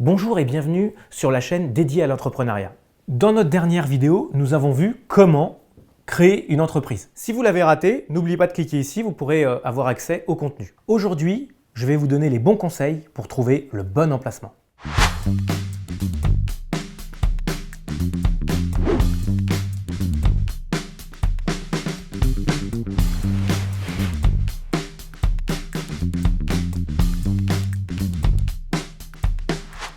Bonjour et bienvenue sur la chaîne dédiée à l'entrepreneuriat. Dans notre dernière vidéo, nous avons vu comment créer une entreprise. Si vous l'avez raté, n'oubliez pas de cliquer ici, vous pourrez avoir accès au contenu. Aujourd'hui, je vais vous donner les bons conseils pour trouver le bon emplacement.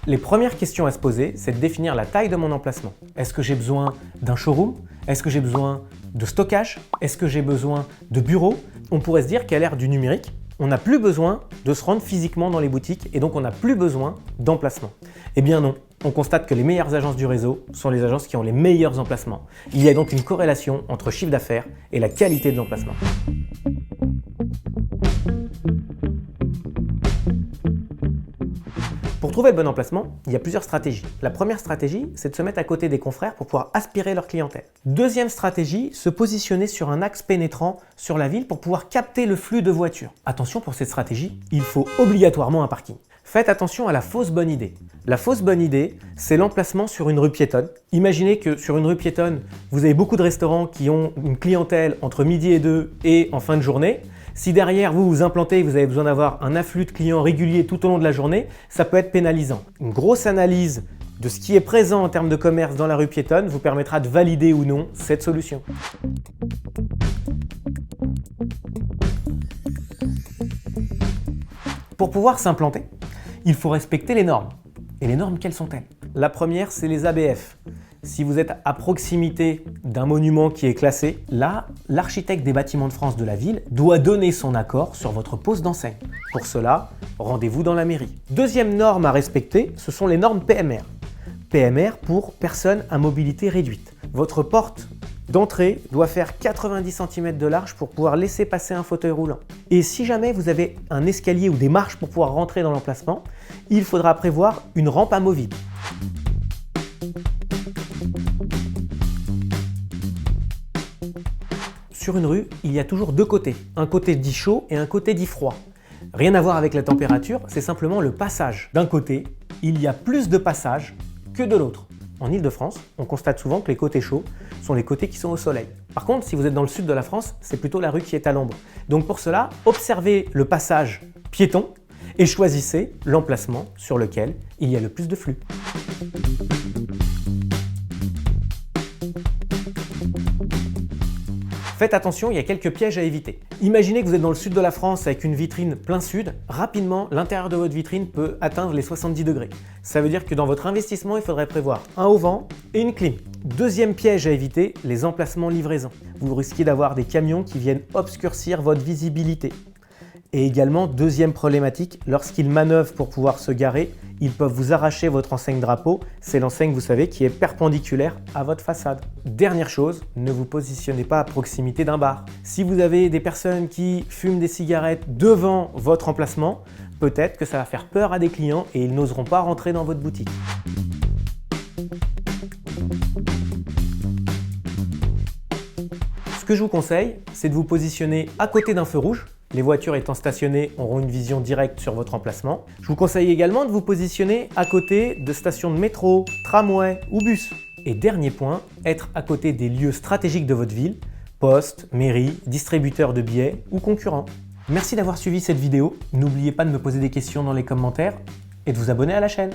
Les premières questions à se poser, c'est de définir la taille de mon emplacement. Est-ce que j'ai besoin d'un showroom? Est-ce que j'ai besoin de stockage? Est-ce que j'ai besoin de bureaux? On pourrait se dire qu'à l'ère du numérique, on n'a plus besoin de se rendre physiquement dans les boutiques et donc on n'a plus besoin d'emplacement. Eh bien non, on constate que les meilleures agences du réseau sont les agences qui ont les meilleurs emplacements. Il y a donc une corrélation entre chiffre d'affaires et la qualité de l'emplacement. Pour trouver le bon emplacement, il y a plusieurs stratégies. La première stratégie, c'est de se mettre à côté des confrères pour pouvoir aspirer leur clientèle. Deuxième stratégie, se positionner sur un axe pénétrant sur la ville pour pouvoir capter le flux de voitures. Attention, pour cette stratégie, il faut obligatoirement un parking. Faites attention à la fausse bonne idée. La fausse bonne idée, c'est l'emplacement sur une rue piétonne. Imaginez que sur une rue piétonne, vous avez beaucoup de restaurants qui ont une clientèle entre midi et 2 et en fin de journée. Si derrière vous vous implantez, vous avez besoin d'avoir un afflux de clients régulier tout au long de la journée, ça peut être pénalisant. Une grosse analyse de ce qui est présent en termes de commerce dans la rue piétonne vous permettra de valider ou non cette solution. Pour pouvoir s'implanter, il faut respecter les normes. Et les normes, quelles sont-elles? La première, c'est les ABF. Si vous êtes à proximité d'un monument qui est classé, là, l'architecte des bâtiments de France de la ville doit donner son accord sur votre pose d'enseigne. Pour cela, rendez-vous dans la mairie. Deuxième norme à respecter, ce sont les normes PMR. PMR pour personnes à mobilité réduite. Votre porte d'entrée doit faire 90 cm de large pour pouvoir laisser passer un fauteuil roulant. Et si jamais vous avez un escalier ou des marches pour pouvoir rentrer dans l'emplacement, il faudra prévoir une rampe amovible. Sur une rue, il y a toujours deux côtés, un côté dit chaud et un côté dit froid. Rien à voir avec la température, c'est simplement le passage. D'un côté, il y a plus de passages que de l'autre. En Île-de-France, on constate souvent que les côtés chauds sont les côtés qui sont au soleil. Par contre, si vous êtes dans le sud de la France, c'est plutôt la rue qui est à l'ombre. Donc pour cela, observez le passage piéton et choisissez l'emplacement sur lequel il y a le plus de flux. Faites attention, il y a quelques pièges à éviter. Imaginez que vous êtes dans le sud de la France avec une vitrine plein sud. Rapidement, l'intérieur de votre vitrine peut atteindre les 70 degrés. Ça veut dire que dans votre investissement, il faudrait prévoir un auvent et une clim. Deuxième piège à éviter, les emplacements livraison. Vous risquez d'avoir des camions qui viennent obscurcir votre visibilité. Et également, deuxième problématique, lorsqu'ils manœuvrent pour pouvoir se garer, ils peuvent vous arracher votre enseigne drapeau. C'est l'enseigne, vous savez, qui est perpendiculaire à votre façade. Dernière chose, ne vous positionnez pas à proximité d'un bar. Si vous avez des personnes qui fument des cigarettes devant votre emplacement, peut-être que ça va faire peur à des clients et ils n'oseront pas rentrer dans votre boutique. Ce que je vous conseille, c'est de vous positionner à côté d'un feu rouge. Les voitures étant stationnées auront une vision directe sur votre emplacement. Je vous conseille également de vous positionner à côté de stations de métro, tramway ou bus. Et dernier point, être à côté des lieux stratégiques de votre ville, poste, mairie, distributeurs de billets ou concurrents. Merci d'avoir suivi cette vidéo. N'oubliez pas de me poser des questions dans les commentaires et de vous abonner à la chaîne.